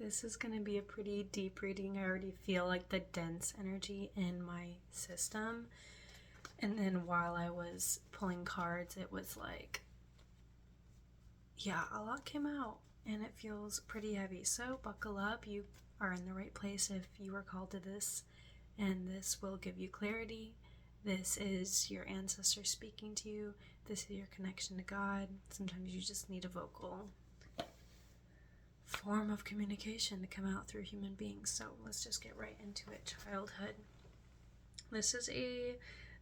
This is going to be a pretty deep reading. I already feel like the dense energy in my system. And then while I was pulling cards, it was like, yeah, a lot came out and it feels pretty heavy. So buckle up. You are in the right place if you are called to this, and this will give you clarity. This is your ancestors speaking to you. This is your connection to God. Sometimes you just need a vocal form of communication to come out through human beings. So let's just get right into it. Childhood.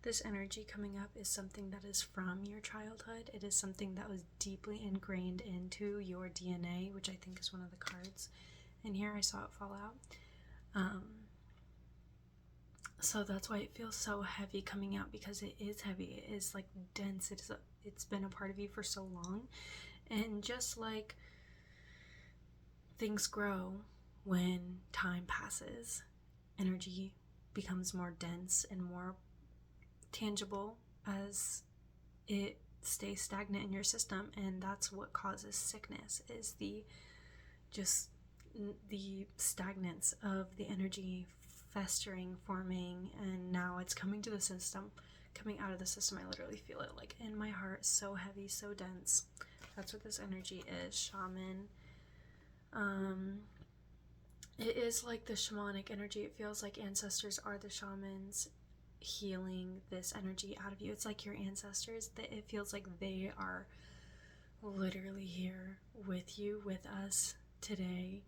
This energy coming up is something that is from your childhood. It is something that was deeply ingrained into your DNA, which I think is one of the cards. And here I saw it fall out. So that's why it feels so heavy coming out, because it is heavy. It is like dense. It's been a part of you for so long. And just like things grow when time passes, energy becomes more dense and more tangible as it stays stagnant in your system. And that's what causes sickness, is the stagnance of the energy festering, forming, and now it's coming to the system, coming out of the system. I literally feel it like in my heart, so heavy, so dense. That's what this energy is. Shaman. It is like the shamanic energy. It feels like ancestors are the shamans healing this energy out of you. It's like your ancestors, that it feels like they are literally here with you, with us today,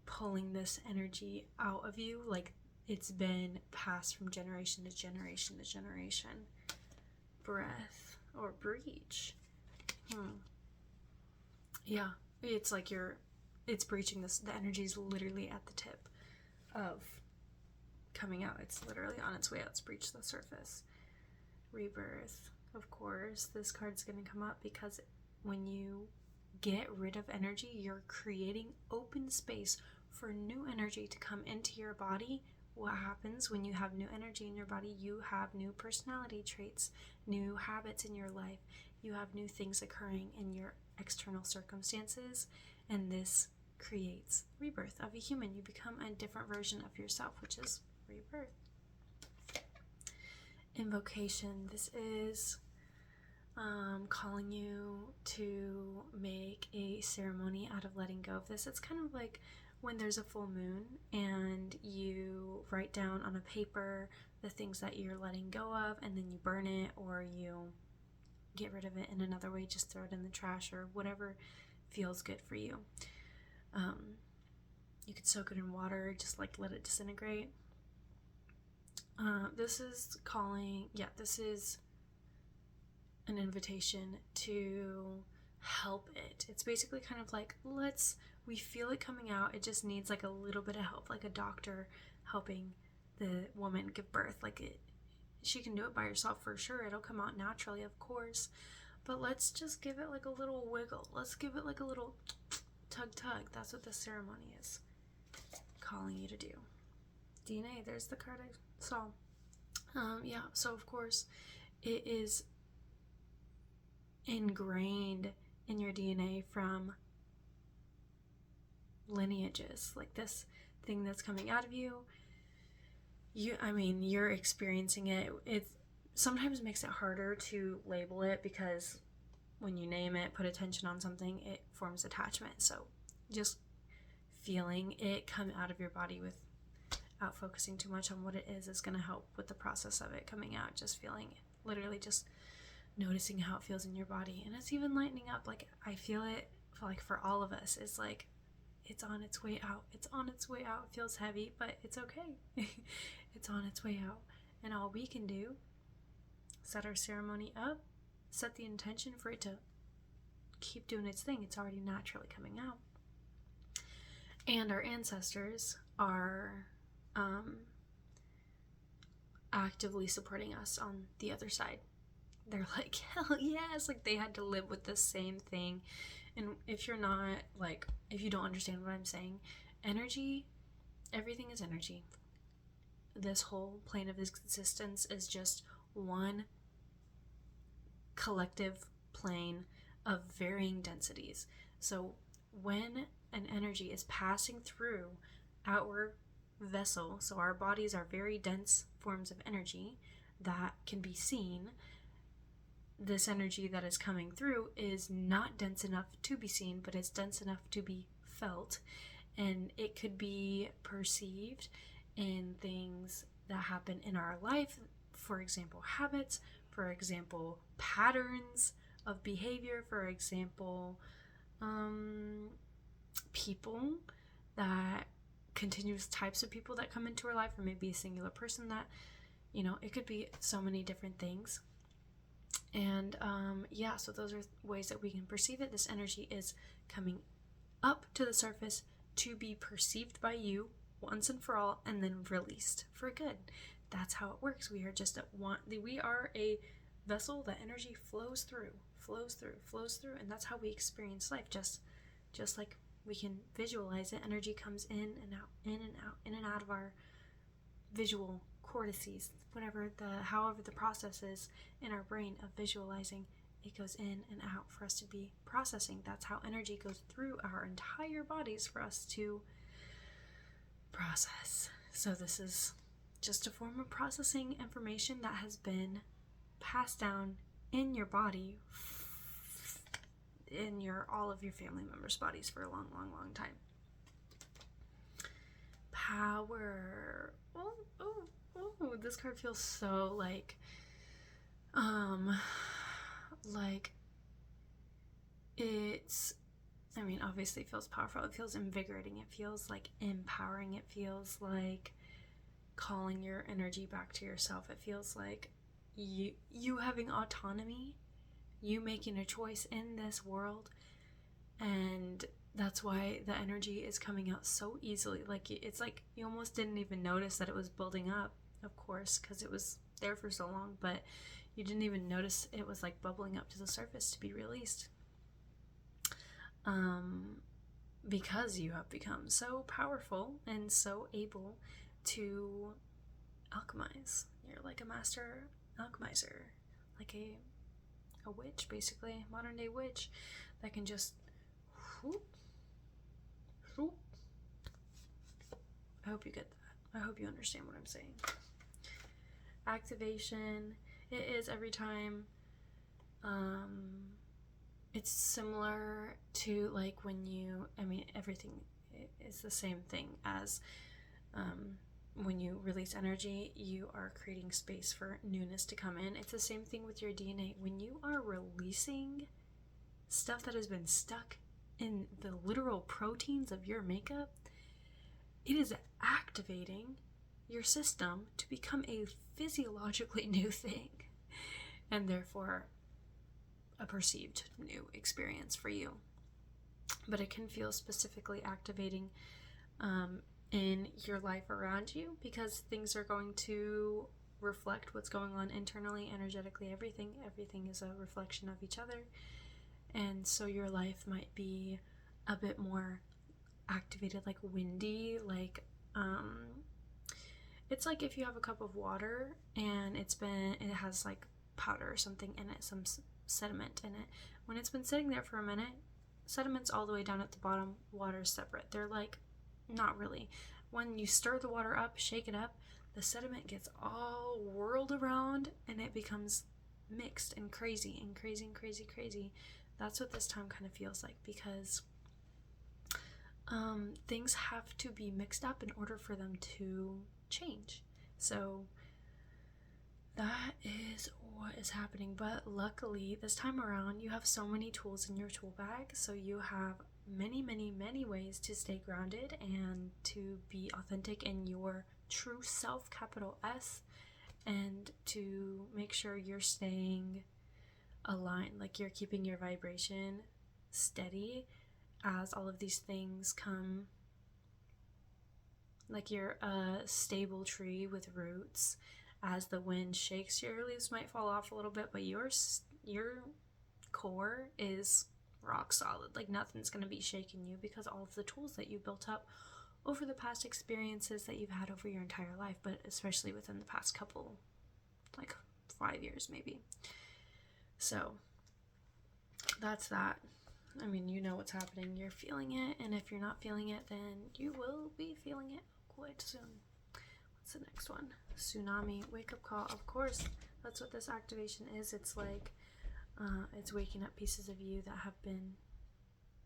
pulling this energy out of you, like it's been passed from generation to generation to generation. Breath or breach. Yeah, it's like it's breaching this. The energy is literally at the tip of coming out. It's literally on its way out. It's breached the surface. Rebirth. Of course, this card's going to come up because when you get rid of energy, you're creating open space for new energy to come into your body. What happens when you have new energy in your body? You have new personality traits, new habits in your life. You have new things occurring in your external circumstances, and this creates rebirth of a human. You become a different version of yourself, which is rebirth. Invocation. This is calling you to make a ceremony out of letting go of this. It's kind of like when there's a full moon and you write down on a paper the things that you're letting go of, and then you burn it, or you get rid of it in another way, just throw it in the trash or whatever feels good for you. You could soak it in water, just like let it disintegrate. This is an invitation to help it. It's basically kind of like, we feel it coming out. It just needs like a little bit of help, like a doctor helping the woman give birth. She can do it by herself for sure. It'll come out naturally, of course, but let's just give it like a little wiggle. Let's give it like a little tug. That's what this ceremony is calling you to do. DNA, there's the card I saw. So of course it is ingrained in your DNA from lineages, like this thing that's coming out of you. You're experiencing it. It sometimes makes it harder to label it, because when you name it, put attention on something, it forms attachment. So just feeling it come out of your body without focusing too much on what it is going to help with the process of it coming out. Just feeling it, literally just noticing how it feels in your body. And it's even lightening up. Like, I feel it, like, for all of us. It's like it's on its way out. It's on its way out. It feels heavy, but it's okay. It's on its way out. And all we can do, set our ceremony up, set the intention for it to keep doing its thing. It's already naturally coming out. And our ancestors are actively supporting us on the other side. They're like, hell yes, like they had to live with the same thing. And if you don't understand what I'm saying, energy, everything is energy. This whole plane of existence is just one collective plane of varying densities. So when an energy is passing through our vessel. So our bodies are very dense forms of energy that can be seen. This energy that is coming through is not dense enough to be seen, but it's dense enough to be felt. And it could be perceived in things that happen in our life. For example, habits. For example, patterns of behavior. For example, people that continuous types of people that come into our life, or maybe a singular person that, it could be so many different things. And so those are ways that we can perceive it. This energy is coming up to the surface to be perceived by you once and for all, and then released for good. That's how it works. We are a vessel that energy flows through, and that's how we experience life. Just like we can visualize it, energy comes in and out, in and out of our visual cortices, however the process is in our brain of visualizing. It goes in and out for us to be processing. That's how energy goes through our entire bodies for us to process. So this is just a form of processing information that has been passed down in your body, in all of your family members' bodies for a long, long, long time. Power. Oh, this card feels so like it's, obviously it feels powerful. It feels invigorating. It feels like empowering. It feels like calling your energy back to yourself. It feels like you having autonomy, you making a choice in this world, and that's why the energy is coming out so easily. Like, it's like you almost didn't even notice that it was building up, of course, because it was there for so long, but you didn't even notice it was like bubbling up to the surface to be released. Because you have become so powerful and so able to alchemize. You're like a master alchemizer, like a witch, basically, modern day witch that can just I hope you get that. I hope you understand what I'm saying. Activation, it is every time. It's similar to like when everything is the same thing as when you release energy, you are creating space for newness to come in. It's the same thing with your DNA. When you are releasing stuff that has been stuck in the literal proteins of your makeup, it is activating your system to become a physiologically new thing, and therefore a perceived new experience for you. But it can feel specifically activating in your life around you, because things are going to reflect what's going on internally, energetically. Everything is a reflection of each other, and so your life might be a bit more activated, like windy, like it's like if you have a cup of water and it has like powder or something in it, some sediment in it. When it's been sitting there for a minute, sediment's all the way down at the bottom, water's separate. They're like, not really. When you stir the water up, shake it up, the sediment gets all whirled around and it becomes mixed and crazy and crazy and crazy crazy. That's what this time kind of feels like, because things have to be mixed up in order for them to change. So that is what is happening. But luckily this time around you have so many tools in your tool bag, so you have many, many, many ways to stay grounded and to be authentic in your true self, capital S, and to make sure you're staying aligned, like you're keeping your vibration steady as all of these things come. Like you're a stable tree with roots. As the wind shakes, your leaves might fall off a little bit, but your core is rock solid. Like nothing's going to be shaking you, because all of the tools that you built up over the past experiences that you've had over your entire life, but especially within the past couple, like 5 years maybe. So that's that. I mean, you know what's happening. You're feeling it, and if you're not feeling it, then you will be feeling it quite soon. What's the next one? Tsunami, wake-up call. Of course, that's what this activation is. It's like, it's waking up pieces of you that have been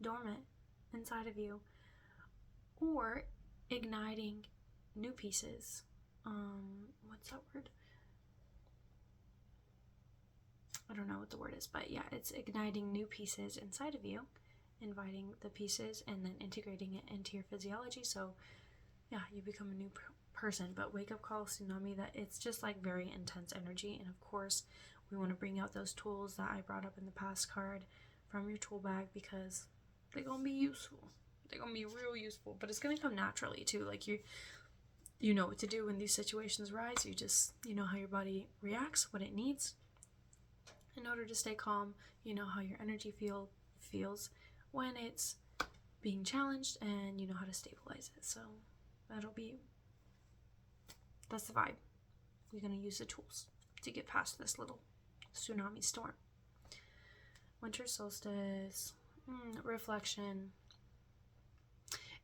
dormant inside of you, or igniting new pieces. What's that word? I don't know what the word is, but yeah, it's igniting new pieces inside of you, inviting the pieces and then integrating it into your physiology. So yeah, you become a new person. But wake up call, tsunami, that it's just like very intense energy. And of course, we want to bring out those tools that I brought up in the past card from your tool bag, because they're gonna be useful. They're gonna be real useful, but it's gonna come naturally too. Like you know what to do when these situations rise. You know how your body reacts, what it needs in order to stay calm. You know how your energy feels when it's being challenged, and you know how to stabilize it. So that's the vibe. You're gonna use the tools to get past this little tsunami storm. Winter solstice, reflection.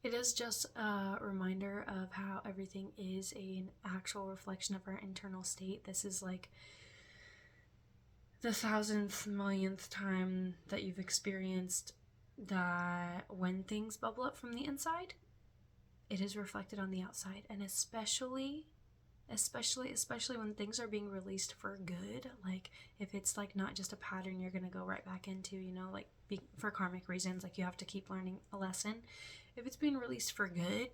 It is just a reminder of how everything is an actual reflection of our internal state. This is like the 1,000th, millionth time that you've experienced that when things bubble up from the inside, it is reflected on the outside. And especially when things are being released for good, like if it's like not just a pattern you're gonna go right back into, you know, like for karmic reasons, like you have to keep learning a lesson. If it's being released for good,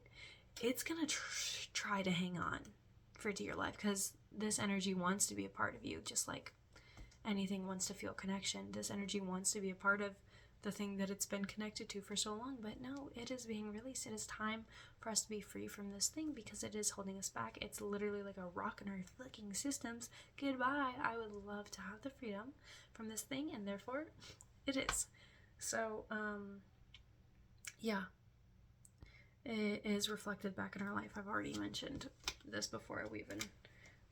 it's gonna try to hang on for dear life, because this energy wants to be a part of you, just like anything wants to feel connection. This energy wants to be a part of the thing that it's been connected to for so long. But no, it is being released. It is time for us to be free from this thing, because it is holding us back. It's literally like a rock in our fucking systems. Goodbye. I would love to have the freedom from this thing, and therefore it is. So yeah, it is reflected back in our life. I've already mentioned this before we even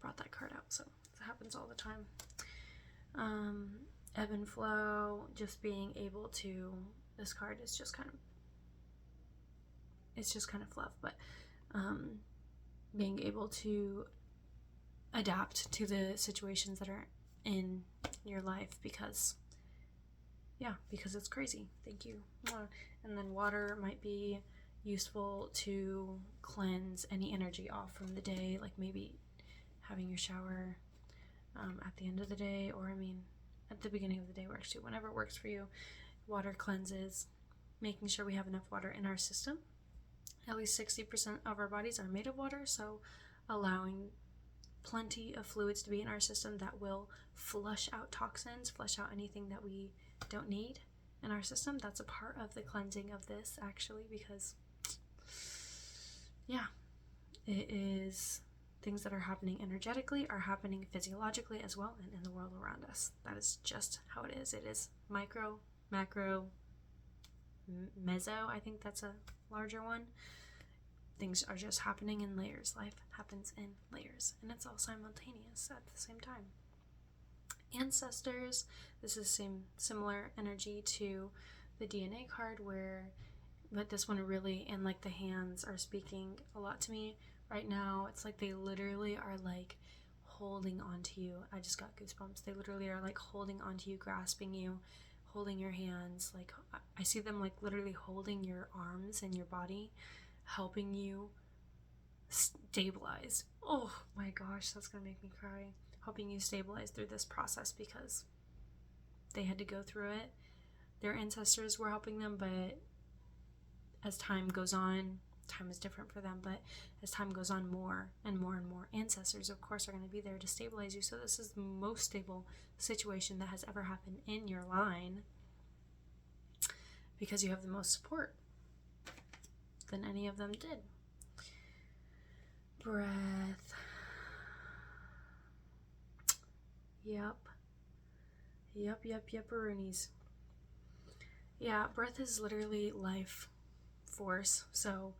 brought that card out, so it happens all the time. Ebb and flow, just being able to, this card is just kind of fluff, but being able to adapt to the situations that are in your life, because it's crazy. Thank you. And then water might be useful to cleanse any energy off from the day, like maybe having your shower at the end of the day, or at the beginning of the day works too. Whenever it works for you. Water cleanses, making sure we have enough water in our system. At least 60% of our bodies are made of water, so allowing plenty of fluids to be in our system that will flush out toxins, flush out anything that we don't need in our system. That's a part of the cleansing of this, actually, because it is things that are happening energetically are happening physiologically as well, and in the world around us. That is just how it is. It is micro, macro, meso. I think that's a larger one. Things are just happening in layers. Life happens in layers, and it's all simultaneous at the same time. Ancestors. This is similar energy to the DNA card, but this one really, and like the hands are speaking a lot to me right now. It's like they literally are like holding onto you. I just got goosebumps. They literally are like holding onto you, grasping you, holding your hands. Like I see them like literally holding your arms and your body, helping you stabilize. Oh my gosh, that's gonna make me cry. Helping you stabilize through this process, because they had to go through it. Their ancestors were helping them, but as time goes on, time is different for them, but as time goes on, more and more and more ancestors, of course, are going to be there to stabilize you. So this is the most stable situation that has ever happened in your line, because you have the most support than any of them did. Breath. Yep, Yeah, breath is literally life force. So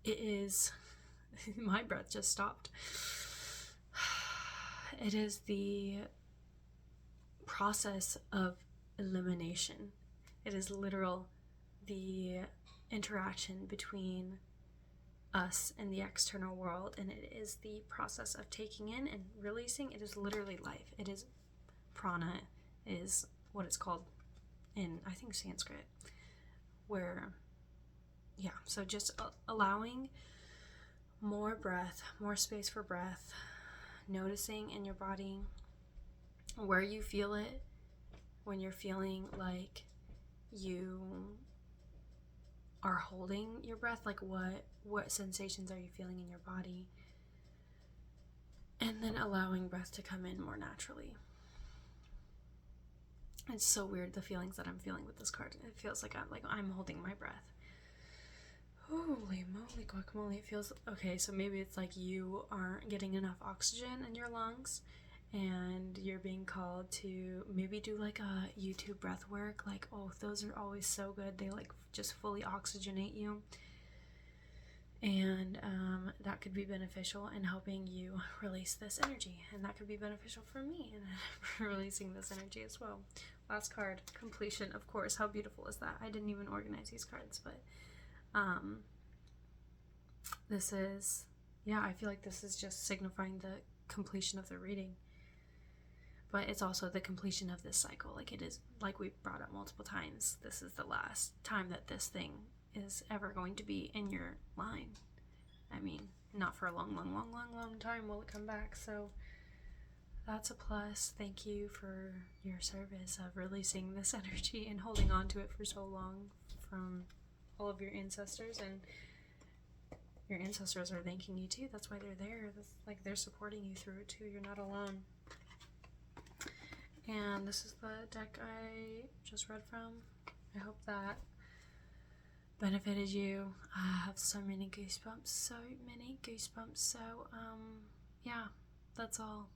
it is my breath just stopped. It is the process of elimination. It is literal, the interaction between us and the external world, and it is the process of taking in and releasing. It is literally life. It is prana, is what it's called in, I think, Sanskrit, where, yeah, so just allowing more breath, more space for breath, noticing in your body where you feel it, when you're feeling like you are holding your breath, like what sensations are you feeling in your body, and then allowing breath to come in more naturally. It's so weird, the feelings that I'm feeling with this card. It feels like I'm holding my breath. Holy moly guacamole, it feels okay. So maybe it's like you aren't getting enough oxygen in your lungs, and you're being called to maybe do like a YouTube breath work. Like, oh, those are always so good. They like just fully oxygenate you, and that could be beneficial in helping you release this energy, and that could be beneficial for me in releasing this energy as well. Last card, completion, of course. How beautiful is that? I didn't even organize these cards, but this is, yeah, I feel like this is just signifying the completion of the reading, but it's also the completion of this cycle. Like, it is, like we brought up multiple times, this is the last time that this thing is ever going to be in your line. I mean, not for a long time will it come back, so that's a plus. Thank you for your service of releasing this energy and holding on to it for so long from all of your ancestors, and your ancestors are thanking you too. That's why they're there. That's, like, they're supporting you through it too. You're not alone. And this is the deck I just read from. I hope that benefited you. I have so many goosebumps. So yeah, that's all.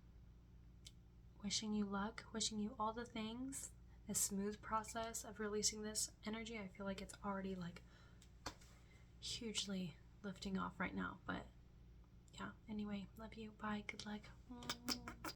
Wishing you luck, wishing you all the things, a smooth process of releasing this energy. I feel like it's already like hugely lifting off right now, but yeah, anyway, love you, bye, good luck.